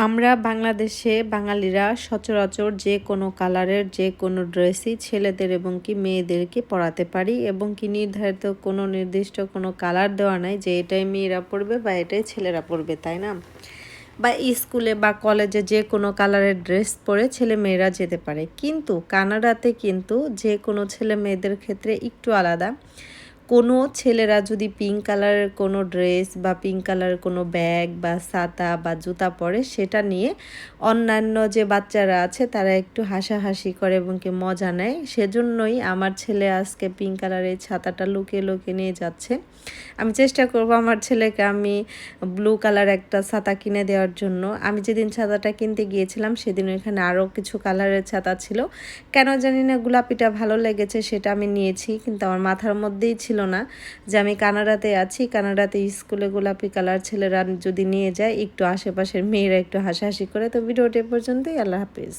আমরা বাংলাদেশে বাঙালিরা সচরাচর যে কোনো কালারের যে কোনো ড্রেসই ছেলেদের এবং কি মেয়েদেরকে পরাতে পারি এবং কি নির্ধারিত কোনো নির্দিষ্ট কোনো কালার দেওয়া নাই যে এটাই মেয়েরা পরবে বা এটাই ছেলেরা পরবে, তাই না? বা স্কুলে বা কলেজে যে কোনো কালারের ড্রেস পরে ছেলে মেয়েরা যেতে পারে, কিন্তু কানাডাতে কিন্তু যে কোনো ছেলে মেয়েদের ক্ষেত্রে একটু আলাদা। কোনো ছেলেরা যদি পিঙ্ক কালারের কোনো ড্রেস বা পিঙ্ক কালারের কোনো ব্যাগ বা ছাতা বা জুতা পরে, সেটা নিয়ে অন্যান্য যে বাচ্চারা আছে তারা একটু হাসাহাসি করে এবং কি মজা নেয়। সেজন্যই আমার ছেলে আজকে পিঙ্ক কালারের ছাতাটা লুকিয়ে লুকিয়ে নিয়ে যাচ্ছে। আমি চেষ্টা করব আমার ছেলেকে আমি ব্লু কালার একটা ছাতা কিনে দেওয়ার জন্য। আমি যেদিন ছাতাটা কিনতে গিয়েছিলাম সেদিন ওইখানে আরও কিছু কালারের ছাতা ছিল। কেন জানি না গোলাপিটা ভালো লেগেছে, সেটা আমি নিয়েছি, কিন্তু আমার মাথার মধ্যেই ছিল না যে আমি কানাডাতে আছি। কানাডাতে স্কুলে গোলাপি কালার ছেলেরা যদি নিয়ে যায়, একটু আশেপাশের মেয়েরা একটু হাসাহাসি করে। তো ভিডিওটি পর্যন্তই। আল্লাহ হাফিজ।